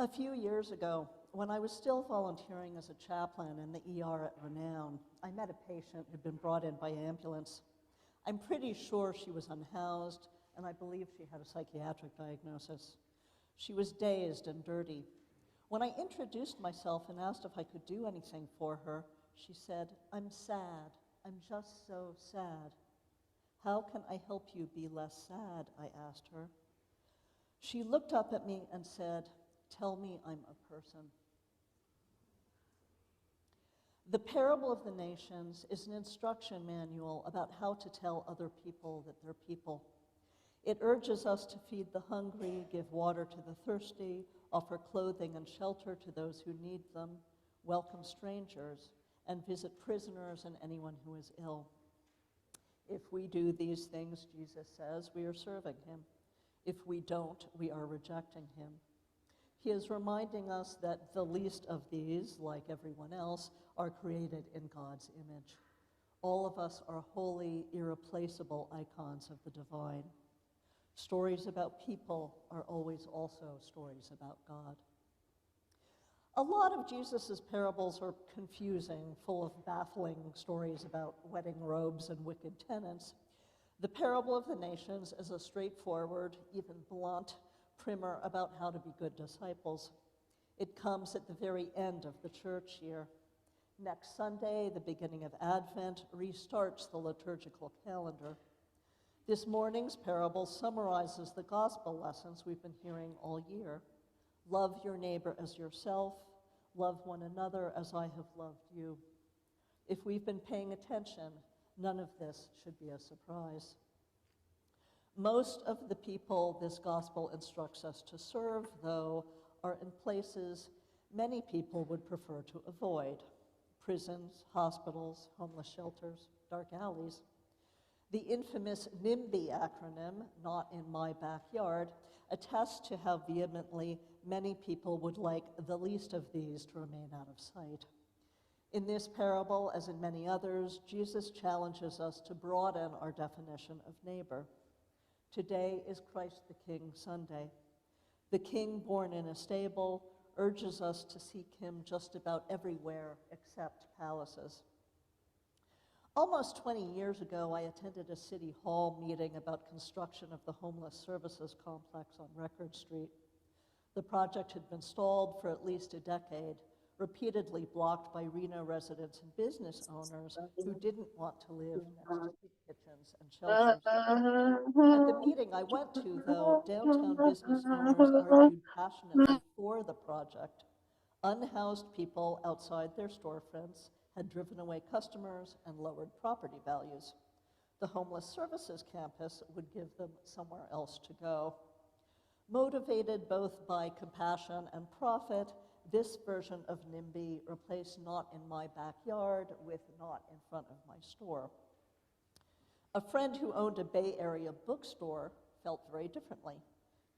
A few years ago, when I was still volunteering as a chaplain in the ER at Renown, I met a patient who'd been brought in by ambulance. I'm pretty sure she was unhoused, and I believe she had a psychiatric diagnosis. She was dazed and dirty. When I introduced myself and asked if I could do anything for her, she said, "I'm sad. I'm just so sad." "How can I help you be less sad?" I asked her. She looked up at me and said, "Tell me I'm a person." The Parable of the Nations is an instruction manual about how to tell other people that they're people. It urges us to feed the hungry, give water to the thirsty, offer clothing and shelter to those who need them, welcome strangers, and visit prisoners and anyone who is ill. If we do these things, Jesus says, we are serving him. If we don't, we are rejecting him. He is reminding us that the least of these, like everyone else, are created in God's image. All of us are holy, irreplaceable icons of the divine. Stories about people are always also stories about God. A lot of Jesus' parables are confusing, full of baffling stories about wedding robes and wicked tenants. The Parable of the Nations is a straightforward, even blunt, primer about how to be good disciples. It comes at the very end of the church year. Next Sunday, the beginning of Advent, restarts the liturgical calendar. This morning's parable summarizes the gospel lessons we've been hearing all year. Love your neighbor as yourself. Love one another as I have loved you. If we've been paying attention, none of this should be a surprise. Most of the people this gospel instructs us to serve, though, are in places many people would prefer to avoid: prisons, hospitals, homeless shelters, dark alleys. The infamous NIMBY acronym, Not in My Backyard, attests to how vehemently many people would like the least of these to remain out of sight. In this parable, as in many others, Jesus challenges us to broaden our definition of neighbor. Today is Christ the King Sunday. The King born in a stable urges us to seek him just about everywhere except palaces. Almost 20 years ago, I attended a city hall meeting about construction of the homeless services complex on Record Street. The project had been stalled for at least a decade, repeatedly blocked by Reno residents and business owners who didn't want to live next to soup kitchens and shelters. At the meeting I went to, though, downtown business owners argued passionately for the project. Unhoused people outside their storefronts had driven away customers and lowered property values. The homeless services campus would give them somewhere else to go. Motivated both by compassion and profit, this version of NIMBY replaced Not in My Backyard with Not in Front of My Store. A friend who owned a Bay Area bookstore felt very differently.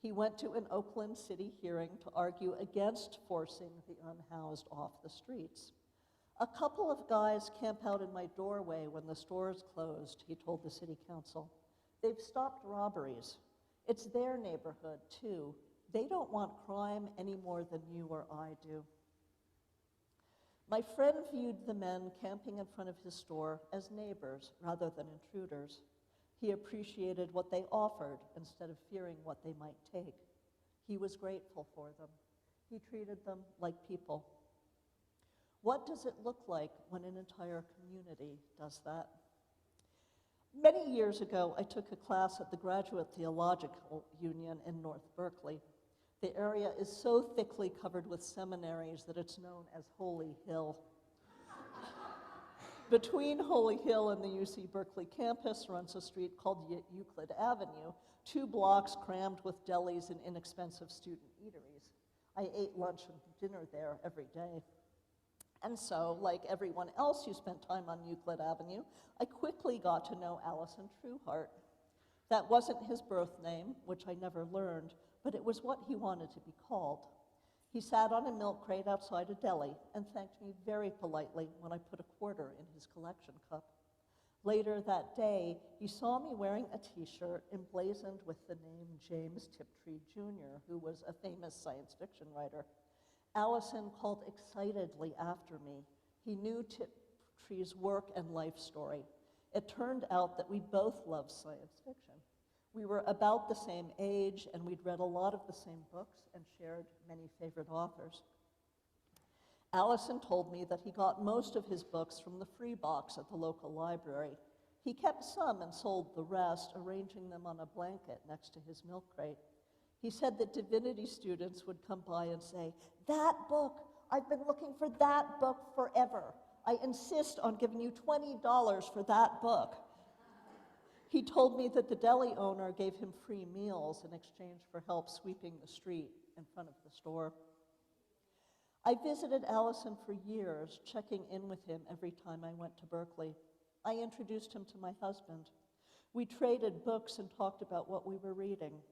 He went to an Oakland City hearing to argue against forcing the unhoused off the streets. "A couple of guys camp out in my doorway when the store's closed," he told the city council. "They've stopped robberies. It's their neighborhood, too. They don't want crime any more than you or I do." My friend viewed the men camping in front of his store as neighbors rather than intruders. He appreciated what they offered instead of fearing what they might take. He was grateful for them. He treated them like people. What does it look like when an entire community does that? Many years ago, I took a class at the Graduate Theological Union in North Berkeley. The area is so thickly covered with seminaries that it's known as Holy Hill. Between Holy Hill and the UC Berkeley campus runs a street called Euclid Avenue, 2 blocks crammed with delis and inexpensive student eateries. I ate lunch and dinner there every day. And so, like everyone else who spent time on Euclid Avenue, I quickly got to know Allison Trueheart. That wasn't his birth name, which I never learned, but it was what he wanted to be called. He sat on a milk crate outside a deli and thanked me very politely when I put a quarter in his collection cup. Later that day, he saw me wearing a t-shirt emblazoned with the name James Tiptree Jr., who was a famous science fiction writer. Allison called excitedly after me. He knew Tiptree's work and life story. It turned out that we both loved science fiction. We were about the same age, and we'd read a lot of the same books and shared many favorite authors. Allison told me that he got most of his books from the free box at the local library. He kept some and sold the rest, arranging them on a blanket next to his milk crate. He said that divinity students would come by and say, "That book, I've been looking for that book forever. I insist on giving you $20 for that book." He told me that the deli owner gave him free meals in exchange for help sweeping the street in front of the store. I visited Allison for years, checking in with him every time I went to Berkeley. I introduced him to my husband. We traded books and talked about what we were reading.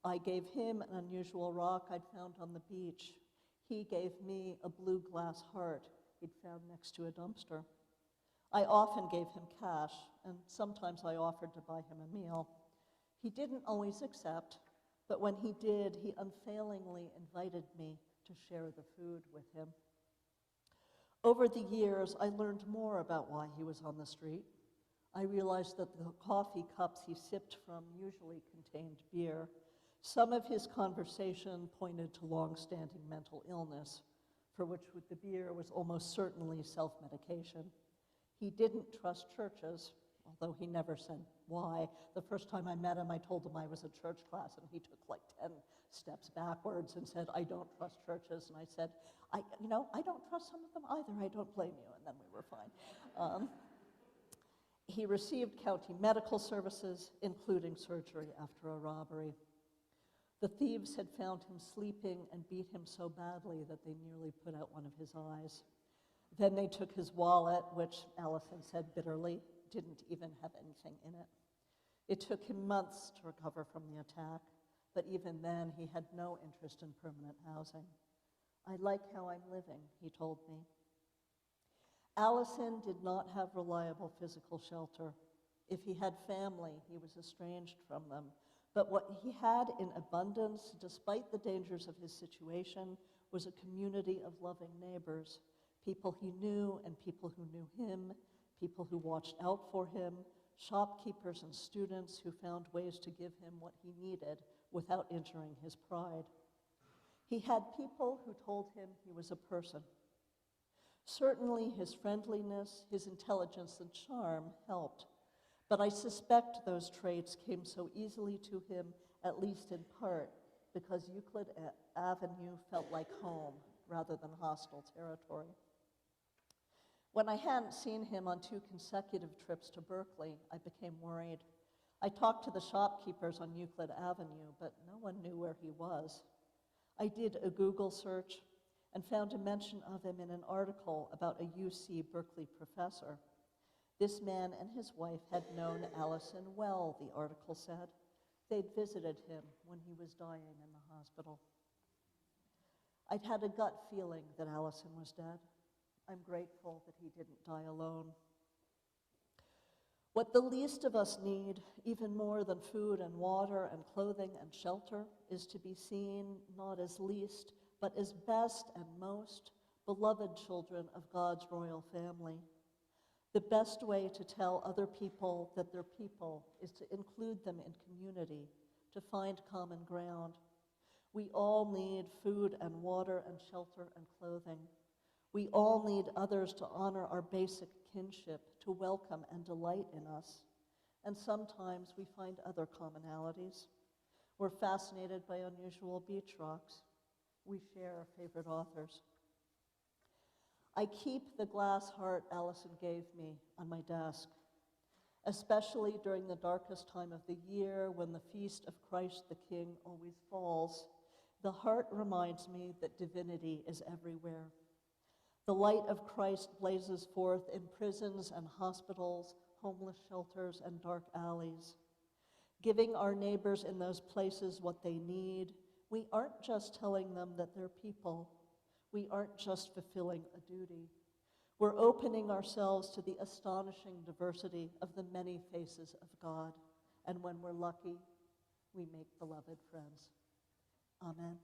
I gave him an unusual rock I'd found on the beach. He gave me a blue glass heart he'd found next to a dumpster. I often gave him cash, and sometimes I offered to buy him a meal. He didn't always accept, but when he did, he unfailingly invited me to share the food with him. Over the years, I learned more about why he was on the street. I realized that the coffee cups he sipped from usually contained beer. Some of his conversation pointed to long-standing mental illness, for which the beer was almost certainly self-medication. He didn't trust churches, although he never said why. The first time I met him, I told him I was in church class, and he took like 10 steps backwards and said, "I don't trust churches." And I said, I don't trust some of them either. I don't blame you. And then we were fine. He received county medical services, including surgery after a robbery. The thieves had found him sleeping and beat him so badly that they nearly put out one of his eyes. Then they took his wallet, which Allison said bitterly didn't even have anything in it. It took him months to recover from the attack, but even then he had no interest in permanent housing. "I like how I'm living," he told me. Allison did not have reliable physical shelter. If he had family, he was estranged from them. But what he had in abundance, despite the dangers of his situation, was a community of loving neighbors, people he knew and people who knew him, people who watched out for him, shopkeepers and students who found ways to give him what he needed without injuring his pride. He had people who told him he was a person. Certainly his friendliness, his intelligence, and charm helped, but I suspect those traits came so easily to him, at least in part, because Euclid Avenue felt like home rather than hostile territory. When I hadn't seen him on 2 consecutive trips to Berkeley, I became worried. I talked to the shopkeepers on Euclid Avenue, but no one knew where he was. I did a Google search and found a mention of him in an article about a UC Berkeley professor. This man and his wife had known Allison well, the article said. They'd visited him when he was dying in the hospital. I'd had a gut feeling that Allison was dead. I'm grateful that he didn't die alone. What the least of us need, even more than food and water and clothing and shelter, is to be seen not as least, but as best and most beloved children of God's royal family. The best way to tell other people that they're people is to include them in community, to find common ground. We all need food and water and shelter and clothing. We all need others to honor our basic kinship, to welcome and delight in us. And sometimes we find other commonalities. We're fascinated by unusual beach rocks. We share favorite authors. I keep the glass heart Allison gave me on my desk, especially during the darkest time of the year when the feast of Christ the King always falls. The heart reminds me that divinity is everywhere. The light of Christ blazes forth in prisons and hospitals, homeless shelters, and dark alleys. Giving our neighbors in those places what they need, we aren't just telling them that they're people. We aren't just fulfilling a duty. We're opening ourselves to the astonishing diversity of the many faces of God. And when we're lucky, we make beloved friends. Amen.